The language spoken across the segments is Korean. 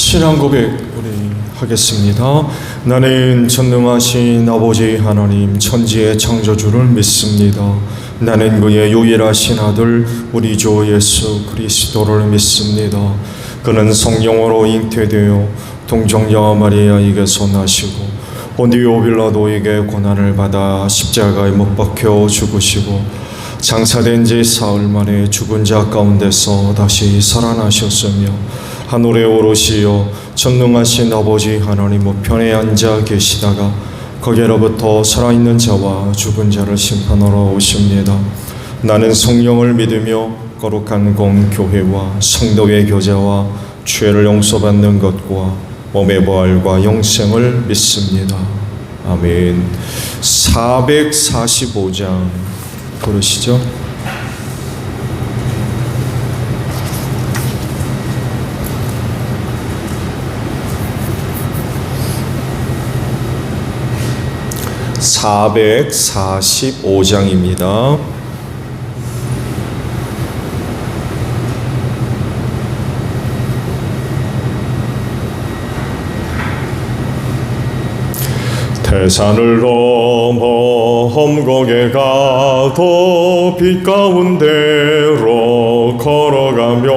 신앙 고백 우리 하겠습니다. 나는 전능하신 아버지 하나님 천지의 창조주를 믿습니다. 나는 그의 유일하신 아들 우리 주 예수 그리스도를 믿습니다. 그는 성령으로 잉태되어 동정녀 마리아에게서 나시고 본디오 빌라도에게 고난을 받아 십자가에 못 박혀 죽으시고 장사된 지 사흘 만에 죽은 자 가운데서 다시 살아나셨으며 하늘에 오르시어 전능하신 아버지 하나님 우편에 앉아 계시다가 거기로부터 살아있는 자와 죽은 자를 심판하러 오십니다. 나는 성령을 믿으며 거룩한 공교회와 성도의 교제와 죄를 용서받는 것과 몸의 부활과 영생을 믿습니다. 아멘. 445장 부르시죠. (445장입니다) 태산을 넘어 험곡에 가도 빛 가운데로 걸어가면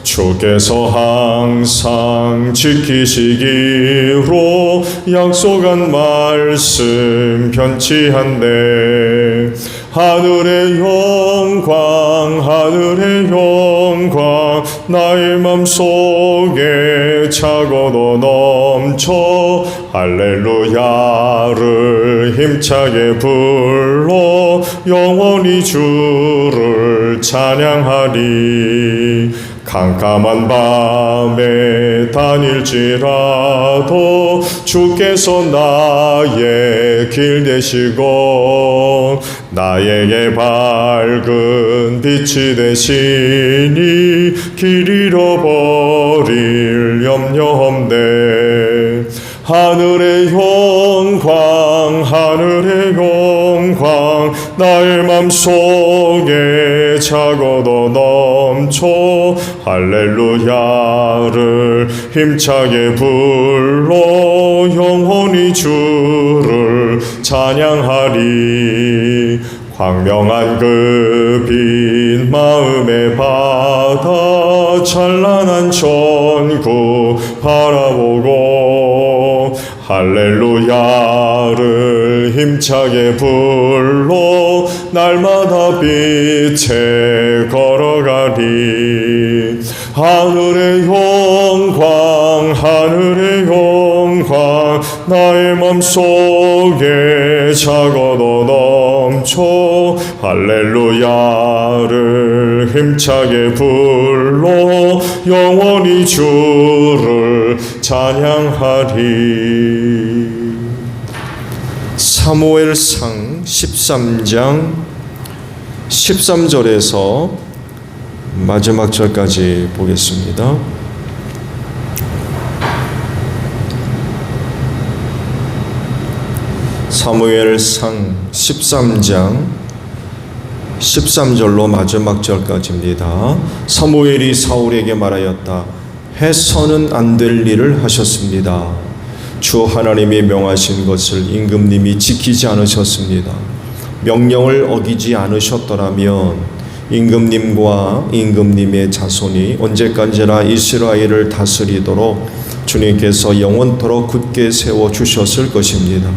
주께서 항상 지키시기로 약속한 말씀 변치한데 하늘의 영광 하늘의 영광 나의 맘속에 차고도 넘쳐 할렐루야를 힘차게 불러 영원히 주를 찬양하리. 캄캄한 밤에 다닐지라도 주께서 나의 길 되시고 나에게 밝은 빛이 되시니 길 잃어버릴 염려 없네. 하늘의 영광 하늘의 영광 나의 맘속에 차고도 넘쳐 할렐루야를 힘차게 불러 영원히 주를 찬양하리. 광명한 그 빛 마음의 바다 찬란한 천국 바라보고 할렐루야를 힘차게 불러 날마다 빛에 걸어가리. 하늘의 영광 하늘의 영광 나의 맘속에 차고도 넘쳐 할렐루야를 힘차게 불러 영원히 주를 찬양하리. 사무엘상 13장 13절에서 마지막 절까지 보겠습니다. 사무엘상 13장 13절로 마지막 절까지입니다. 사무엘이 사울에게 말하였다. 해서는 안 될 일을 하셨습니다. 주 하나님이 명하신 것을 임금님이 지키지 않으셨습니다. 명령을 어기지 않으셨더라면 임금님과 임금님의 자손이 언제까지나 이스라엘을 다스리도록 주님께서 영원토록 굳게 세워주셨을 것입니다.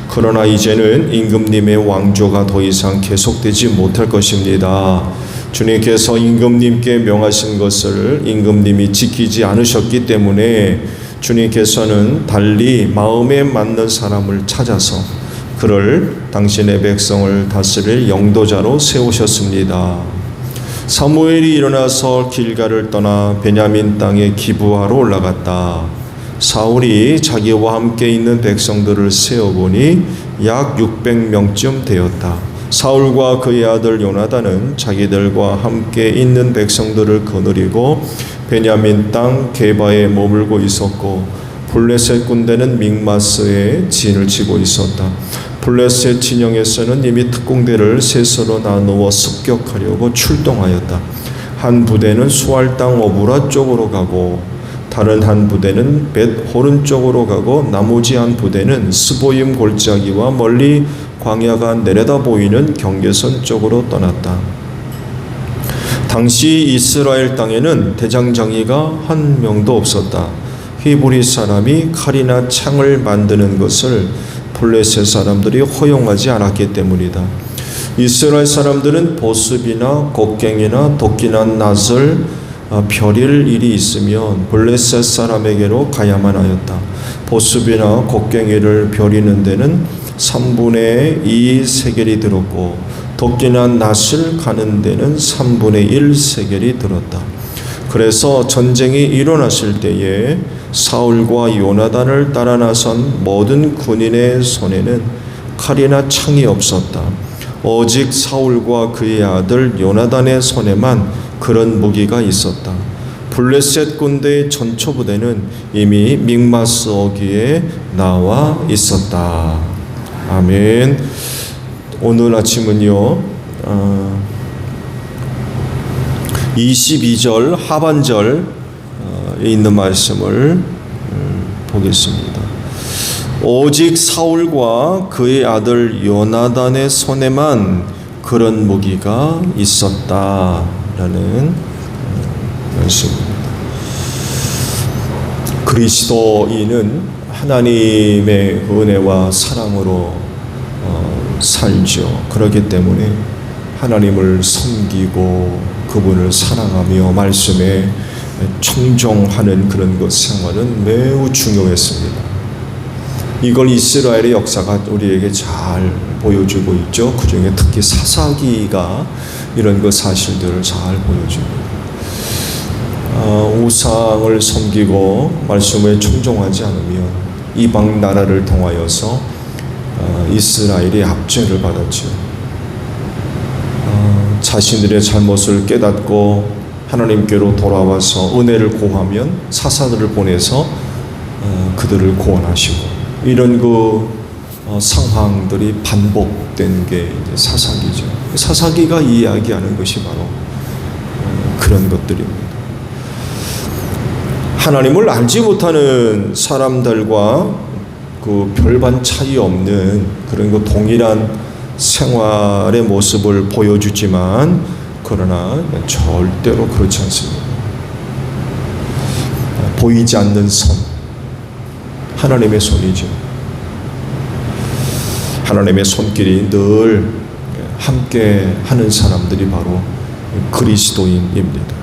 그러나 이제는 임금님의 왕조가 더 이상 계속되지 못할 것입니다. 주님께서 임금님께 명하신 것을 임금님이 지키지 않으셨기 때문에 주님께서는 달리 마음에 맞는 사람을 찾아서 그를 당신의 백성을 다스릴 영도자로 세우셨습니다. 사무엘이 일어나서 길갈을 떠나 베냐민 땅에 기브아로 올라갔다. 사울이 자기와 함께 있는 백성들을 세어보니 약 600명쯤 되었다. 사울과 그의 아들 요나단은 자기들과 함께 있는 백성들을 거느리고 베냐민 땅 게바에 머물고 있었고 블레셋 군대는 믹마스에 진을 치고 있었다. 블레셋 진영에서는 이미 특공대를 셋으로 나누어 습격하려고 출동하였다. 한 부대는 수알 땅 오브라 쪽으로 가고 다른 한 부대는 벳 호른 쪽으로 가고 나머지 한 부대는 스보임 골짜기와 멀리 광야가 내려다 보이는 경계선 쪽으로 떠났다. 당시 이스라엘 땅에는 대장장이가 한 명도 없었다. 히브리 사람이 칼이나 창을 만드는 것을 블레셋 사람들이 허용하지 않았기 때문이다. 이스라엘 사람들은 보습이나 곡괭이나 도끼나 낫을 벼릴 일이 있으면 블레셋 사람에게로 가야만 하였다. 보습이나 곡괭이를 벼리는 데는 3분의 2 세겔이 들었고 도끼나 낫을 가는 데는 3분의 1 세겔이 들었다. 그래서 전쟁이 일어났을 때에 사울과 요나단을 따라 나선 모든 군인의 손에는 칼이나 창이 없었다. 오직 사울과 그의 아들 요나단의 손에만 그런 무기가 있었다. 블레셋 군대의 전초부대는 이미 믹마스 어귀에 나와 있었다. 아멘. 오늘 아침은요 22절 하반절에 있는 말씀을 보겠습니다. 오직 사울과 그의 아들 요나단의 손에만 그런 무기가 있었다라는 말씀입니다. 그리스도인은 하나님의 은혜와 사랑으로 살죠. 그렇기 때문에 하나님을 섬기고 그분을 사랑하며 말씀에 청종하는 그런 것 생활은 매우 중요했습니다. 이걸 이스라엘의 역사가 우리에게 잘 보여주고 있죠. 그 중에 특히 사사기가 이런 그 사실들을 잘 보여줍니다. 우상을 섬기고 말씀에 청종하지 않으면 이방 나라를 통하여서 이스라엘이 압제를 받았죠. 자신들의 잘못을 깨닫고 하나님께로 돌아와서 은혜를 구하면 사사들을 보내서 그들을 구원하시고 이런 그 상황들이 반복된 게 이제 사사기죠. 사사기가 이야기하는 것이 바로 그런 것들입니다. 하나님을 알지 못하는 사람들과 그 별반 차이 없는 그런 그 동일한 생활의 모습을 보여주지만 그러나 절대로 그렇지 않습니다. 보이지 않는 손, 하나님의 손이죠. 하나님의 손길이 늘 함께 하는 사람들이 바로 그리스도인입니다.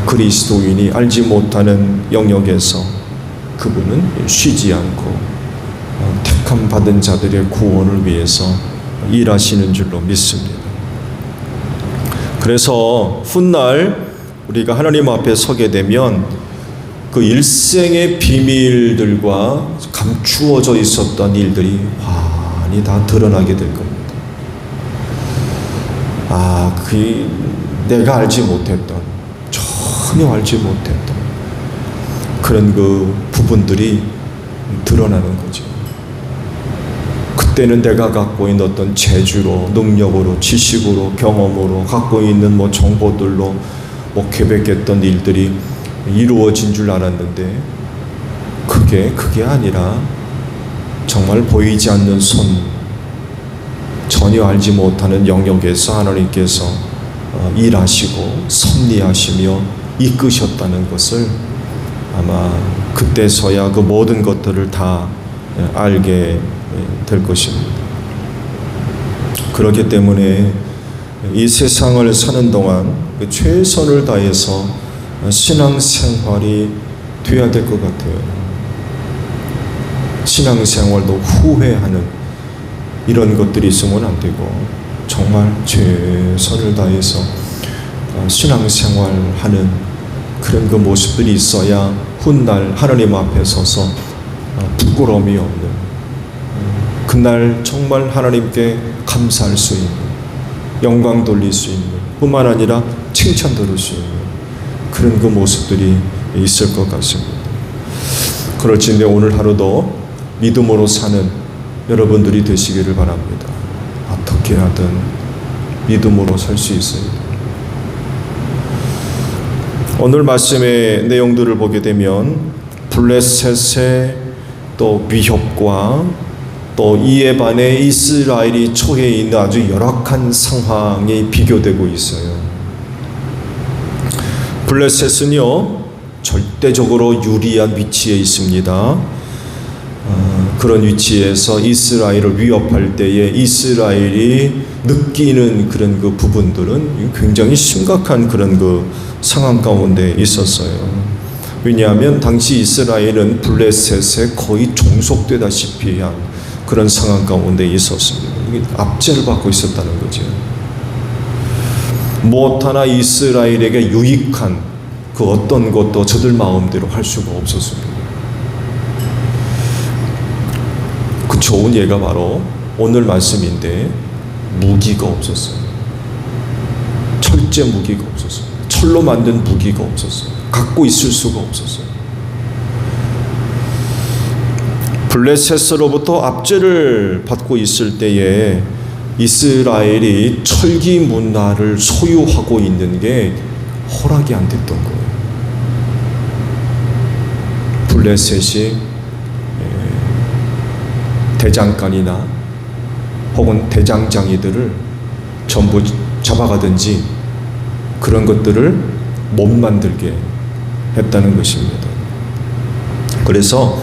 그리스도인이 알지 못하는 영역에서 그분은 쉬지 않고 택함 받은 자들의 구원을 위해서 일하시는 줄로 믿습니다. 그래서 훗날 우리가 하나님 앞에 서게 되면 그 일생의 비밀들과 감추어져 있었던 일들이 환히 다 드러나게 될 겁니다. 내가 알지 못했던, 전혀 알지 못했던 그런 그 부분들이 드러나는 거죠. 그때는 내가 갖고 있는 어떤 재주로, 능력으로, 지식으로, 경험으로, 갖고 있는 뭐 정보들로 계획했던 일들이 이루어진 줄 알았는데 그게 아니라 정말 보이지 않는 손, 전혀 알지 못하는 영역에서 하나님께서 일하시고 섭리하시며 이끄셨다는 것을 아마 그때서야 그 모든 것들을 다 알게 될 것입니다. 그렇기 때문에 이 세상을 사는 동안 최선을 다해서 신앙생활이 되어야 될 것 같아요. 신앙생활도 후회하는 이런 것들이 있으면 안 되고 정말 최선을 다해서 신앙생활하는 그런 그 모습들이 있어야 훗날 하나님 앞에 서서 부끄러움이 없는, 그날 정말 하나님께 감사할 수 있는, 영광 돌릴 수 있는, 뿐만 아니라 칭찬 들을 수 있는 그런 그 모습들이 있을 것 같습니다. 그럴진데 오늘 하루도 믿음으로 사는 여러분들이 되시기를 바랍니다. 어떻게 하든 믿음으로 살 수 있어야 돼요. 오늘 말씀의 내용들을 보게 되면 블레셋의 또 위협과 또 이에 반해 이스라엘이 처해 있는 아주 열악한 상황이 비교되고 있어요. 블레셋은요, 절대적으로 유리한 위치에 있습니다. 그런 위치에서 이스라엘을 위협할 때에 이스라엘이 느끼는 그런 그 부분들은 굉장히 심각한 그런 그 상황 가운데 있었어요. 왜냐하면 당시 이스라엘은 블레셋에 거의 종속되다시피 한 그런 상황 가운데 있었습니다. 압제를 받고 있었다는 거죠. 무엇 하나 이스라엘에게 유익한 그 어떤 것도 저들 마음대로 할 수가 없었습니다. 그 좋은 예가 바로 오늘 말씀인데 무기가 없었어요. 철제 무기가 없었어요. 철로 만든 무기가 없었어요. 갖고 있을 수가 없었어요. 블레셋으로부터 압제를 받고 있을 때에 이스라엘이 철기 문화를 소유하고 있는 게 허락이 안 됐던 거예요. 블레셋이 대장간이나 혹은 대장장이들을 전부 잡아가든지 그런 것들을 못 만들게 했다는 것입니다. 그래서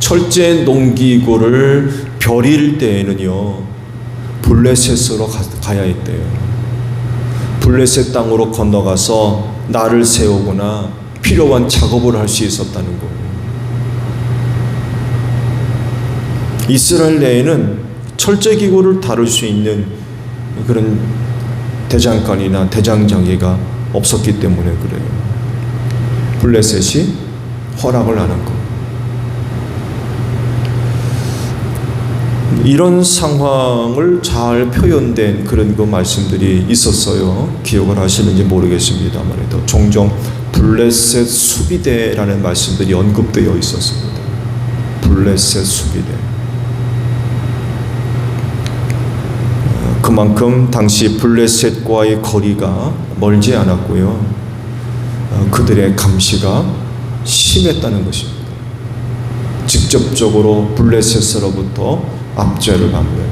철제 농기구를 벼릴 때에는요, 블레셋으로 가야 했대요. 블레셋 땅으로 건너가서 날을 세우거나 필요한 작업을 할 수 있었다는 거예요. 이스라엘 내에는 철제 기구를 다룰 수 있는 그런 대장간이나 대장장이가 없었기 때문에 그래요. 블레셋이 허락을 안 한 거. 이런 상황을 잘 표현된 그런 그 말씀들이 있었어요. 기억을 하시는지 모르겠습니다만 종종 블레셋 수비대라는 말씀들이 언급되어 있었습니다. 블레셋 수비대. 그만큼 당시 블레셋과의 거리가 멀지 않았고요. 그들의 감시가 심했다는 것입니다. 직접적으로 블레셋으로부터 압제를 받는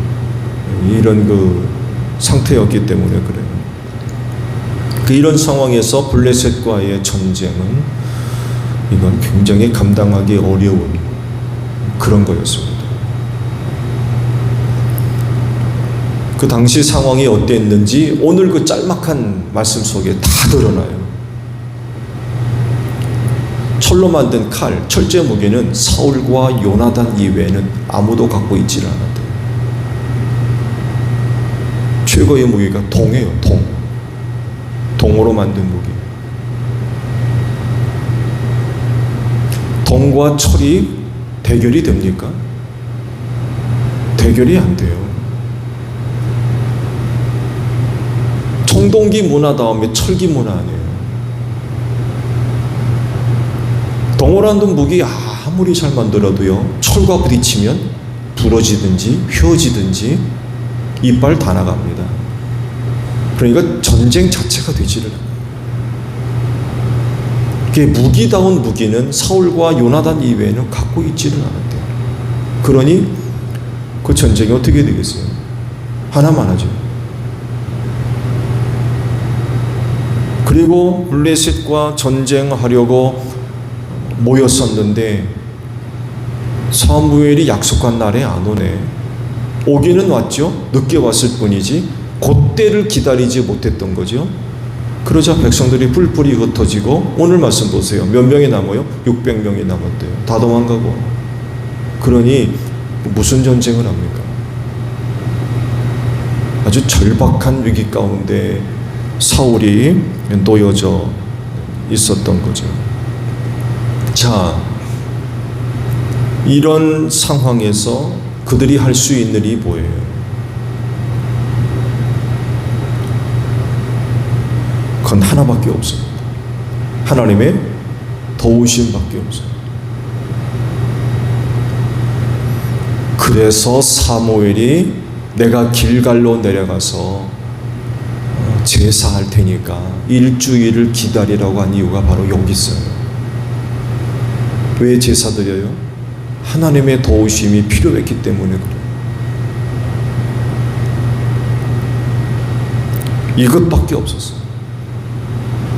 이런 그 상태였기 때문에 그래요. 이런 상황에서 블레셋과의 전쟁은 이건 굉장히 감당하기 어려운 그런 거였습니다. 그 당시 상황이 어땠는지 오늘 그 짤막한 말씀 속에 다 드러나요. 철로 만든 칼, 철제 무기는 사울과 요나단 이외에는 아무도 갖고 있지를 않았대요. 최고의 무기가 동이에요. 동으로 만든 무기. 동과 철이 대결이 됩니까? 대결이 안 돼요. 청동기 문화 다음에 철기 문화 아니에요. 동으로 만든 무기 아무리 잘 만들어도요, 철과 부딪히면 부러지든지 휘어지든지 이빨 다 나갑니다. 그러니까 전쟁 자체가 되지를 않아요. 무기다운 무기는 사울과 요나단 이외에는 갖고 있지를 않았대요. 그러니 그 전쟁이 어떻게 되겠어요? 하나만 하죠. 그리고 블레셋과 전쟁하려고 모였었는데 사무엘이 약속한 날에 안 오네. 오기는 왔죠. 늦게 왔을 뿐이지 그때를 기다리지 못했던 거죠. 그러자 백성들이 뿔뿔이 흩어지고 오늘 말씀 보세요. 몇 명이 남아요? 600명이 남았대요. 다 도망가고. 그러니 무슨 전쟁을 합니까? 아주 절박한 위기 가운데 사울이 놓여져 있었던 거죠. 자, 이런 상황에서 그들이 할 수 있는 일이 뭐예요? 그건 하나밖에 없습니다. 하나님의 도우심밖에 없어요. 그래서 사무엘이 내가 길갈로 내려가서 제사할 테니까 일주일을 기다리라고 한 이유가 바로 여기 있어요. 왜 제사 드려요? 하나님의 도우심이 필요했기 때문에 그래요. 이것밖에 없었어요.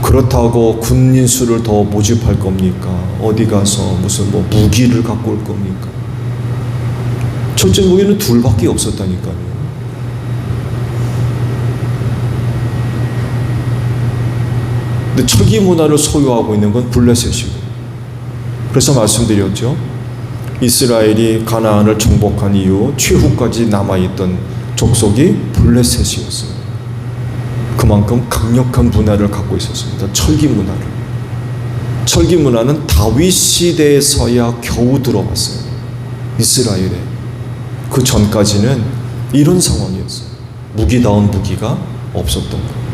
그렇다고 군인 수를 더 모집할 겁니까? 어디 가서 무슨 무기를 갖고 올 겁니까? 전쟁 무기는 둘밖에 없었다니까요. 근데 철기 문화를 소유하고 있는 건 블레셋이고, 그래서 말씀드렸죠. 이스라엘이 가나안을 정복한 이후 최후까지 남아있던 족속이 블레셋이었어요. 그만큼 강력한 문화를 갖고 있었습니다. 철기 문화를. 철기 문화는 다윗 시대에서야 겨우 들어왔어요. 이스라엘에. 그 전까지는 이런 상황이었어요. 무기다운 무기가 없었던 거예요.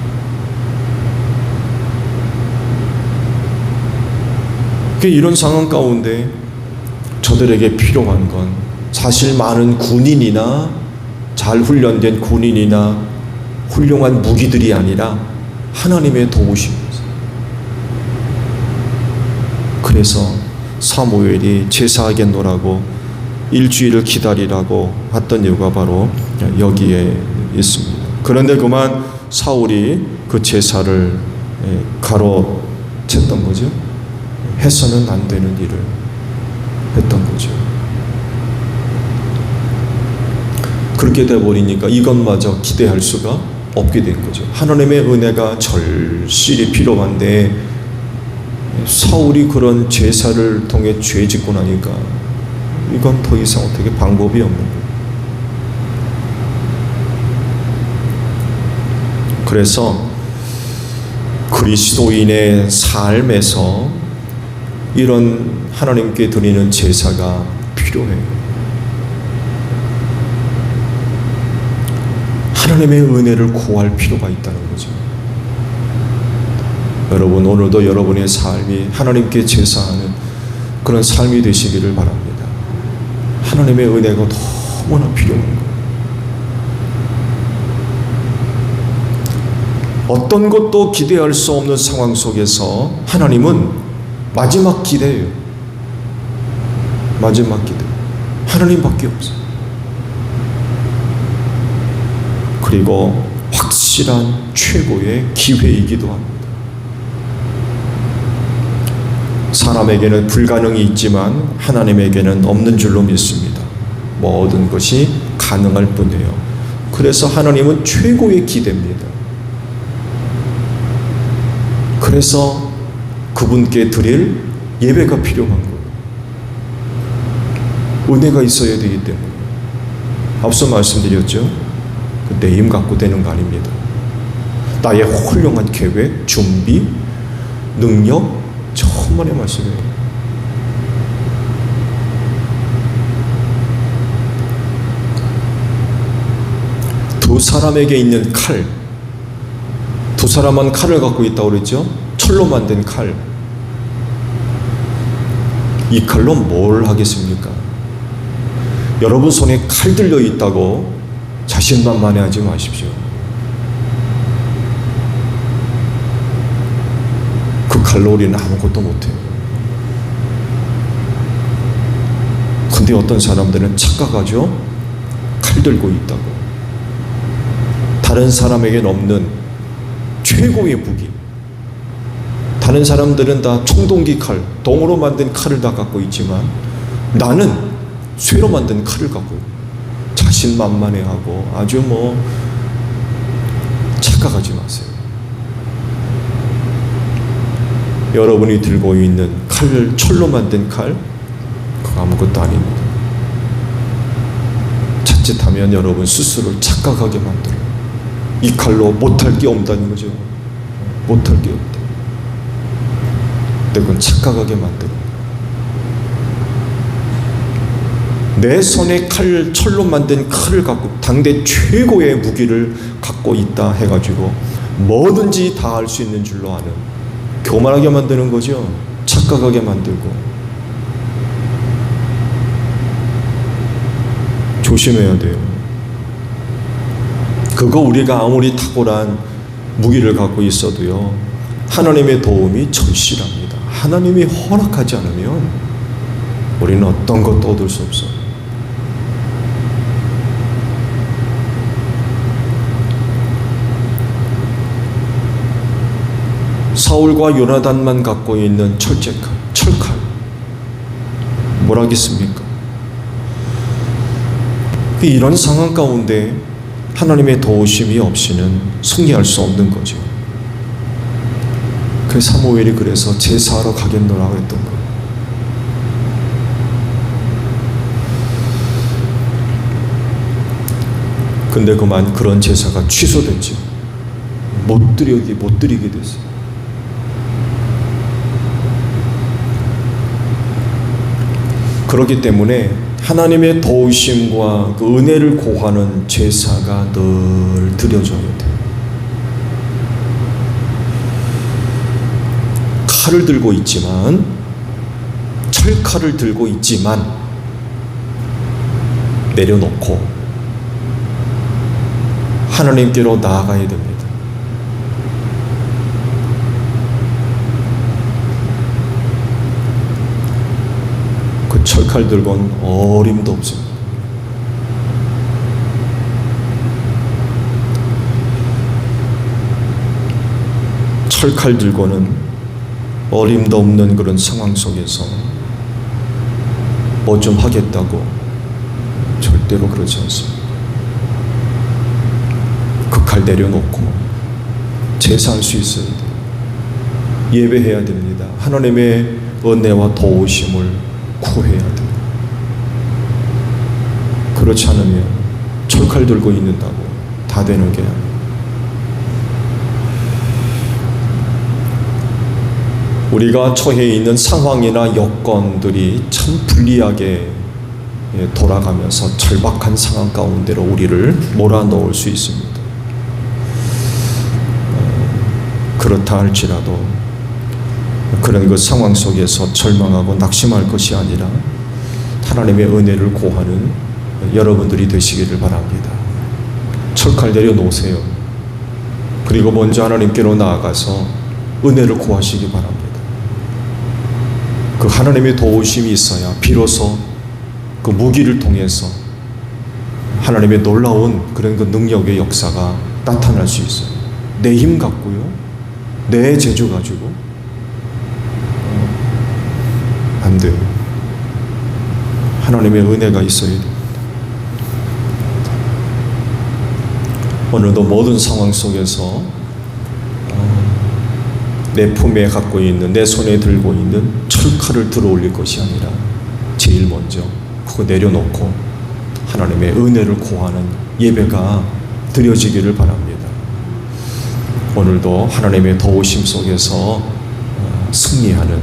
이런 상황 가운데 저들에게 필요한 건 사실 많은 군인이나 잘 훈련된 군인이나 훌륭한 무기들이 아니라 하나님의 도우심이었어요. 그래서 사무엘이 제사하겠노라고 일주일을 기다리라고 했던 이유가 바로 여기에 있습니다. 그런데 그만 사울이 그 제사를 가로챘던 거죠. 해서는 안 되는 일을 했던 거죠. 그렇게 돼버리니까 이것마저 기대할 수가 없게 된 거죠. 하나님의 은혜가 절실히 필요한데 사울이 그런 제사를 통해 죄 짓고 나니까 이건 더 이상 어떻게 방법이 없는 거예요. 그래서 그리스도인의 삶에서 이런 하나님께 드리는 제사가 필요해요. 하나님의 은혜를 구할 필요가 있다는 거죠. 여러분, 오늘도 여러분의 삶이 하나님께 제사하는 그런 삶이 되시기를 바랍니다. 하나님의 은혜가 너무나 필요한 거예요. 어떤 것도 기대할 수 없는 상황 속에서 하나님은 마지막 기대예요. 마지막 기대. 하나님밖에 없어요. 그리고 확실한 최고의 기회이기도 합니다. 사람에게는 불가능이 있지만 하나님에게는 없는 줄로 믿습니다. 모든 것이 가능할 뿐이에요. 그래서 하나님은 최고의 기대입니다. 그래서 그분께 드릴 예배가 필요한 거예요. 은혜가 있어야 되기 때문에. 앞서 말씀드렸죠. 내 힘 갖고 되는 거 아닙니다. 나의 훌륭한 계획, 준비, 능력, 천만의 말씀이에요. 두 사람에게 있는 칼, 두 사람은 칼을 갖고 있다고 그랬죠? 철로 만든 칼. 이 칼로 뭘 하겠습니까? 여러분 손에 칼 들려 있다고 자신만만해하지 마십시오. 그 칼로 우리는 아무것도 못해요. 근데 어떤 사람들은 착각하죠? 칼 들고 있다고. 다른 사람에게는 없는 최고의 무기. 다른 사람들은 다 청동기 칼, 동으로 만든 칼을 다 갖고 있지만 나는 쇠로 만든 칼을 갖고 있어요. 자신만만해하고 아주 착각하지 마세요. 여러분이 들고 있는 칼, 철로 만든 칼, 그거 아무것도 아닙니다. 자칫하면 여러분 스스로를 착각하게 만들어요. 이 칼로 못할 게 없다는 거죠. 못할 게 없다. 근데 그건 착각하게 만들어요. 내 손에 칼, 철로 만든 칼을 갖고 당대 최고의 무기를 갖고 있다 해가지고 뭐든지 다 할 수 있는 줄로 아는, 교만하게 만드는 거죠. 착각하게 만들고. 조심해야 돼요. 그거 우리가 아무리 탁월한 무기를 갖고 있어도요, 하나님의 도움이 절실합니다. 하나님이 허락하지 않으면 우리는 어떤 것도 얻을 수 없어요. 사울과 요나단만 갖고 있는 철칼 뭐라겠습니까? 이런 상황 가운데 하나님의 도우심이 없이는 승리할 수 없는 거죠. 그 사무엘이 그래서 제사하러 가겠노라고 했던 거예요. 근데 그만 그런 제사가 취소됐죠. 못 드리게 됐어요. 그렇기 때문에 하나님의 도우심과 그 은혜를 고하는 제사가 늘 드려져야 돼요. 칼을 들고 있지만, 철칼을 들고 있지만 내려놓고 하나님께로 나아가야 됩니다. 그 철칼 들고는 어림도 없습니다. 철칼 들고는 어림도 없는 그런 상황 속에서 뭐 좀 하겠다고 절대로 그러지 않습니다. 그 칼 내려놓고 제사할 수 있어야 돼요. 예배해야 됩니다. 하나님의 은혜와 도우심을 구해야 돼요. 그렇지 않으면 철칼 들고 있는다고 다 되는 게 아니에요. 우리가 처해 있는 상황이나 여건들이 참 불리하게 돌아가면서 절박한 상황 가운데로 우리를 몰아넣을 수 있습니다. 그렇다 할지라도 그런 그 상황 속에서 절망하고 낙심할 것이 아니라 하나님의 은혜를 고하는 여러분들이 되시기를 바랍니다. 철칼 내려놓으세요. 그리고 먼저 하나님께로 나아가서 은혜를 구하시기 바랍니다. 그 하나님의 도우심이 있어야 비로소 그 무기를 통해서 하나님의 놀라운 그런 그 능력의 역사가 나타날 수 있어요. 내 힘 갖고요, 내 재주 가지고 안 돼요. 하나님의 은혜가 있어야 돼요. 오늘도 모든 상황 속에서 내 품에 갖고 있는, 내 손에 들고 있는 철칼을 들어 올릴 것이 아니라 제일 먼저 그거 내려놓고 하나님의 은혜를 구하는 예배가 드려지기를 바랍니다. 오늘도 하나님의 도우심 속에서 승리하는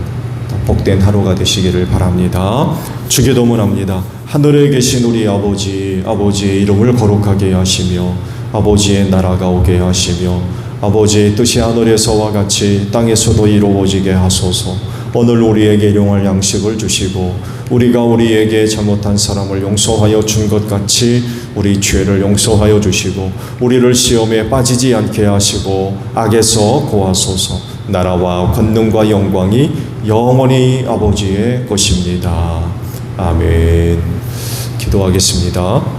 복된 하루가 되시기를 바랍니다. 주기도문합니다. 하늘에 계신 우리 아버지, 아버지의 이름을 거룩하게 하시며 아버지의 나라가 오게 하시며 아버지의 뜻이 하늘에서와 같이 땅에서도 이루어지게 하소서. 오늘 우리에게 일용할 양식을 주시고 우리가 우리에게 잘못한 사람을 용서하여 준 것 같이 우리 죄를 용서하여 주시고 우리를 시험에 빠지지 않게 하시고 악에서 구하소서. 나라와 권능과 영광이 영원히 아버지의 것입니다. 아멘. 기도하겠습니다.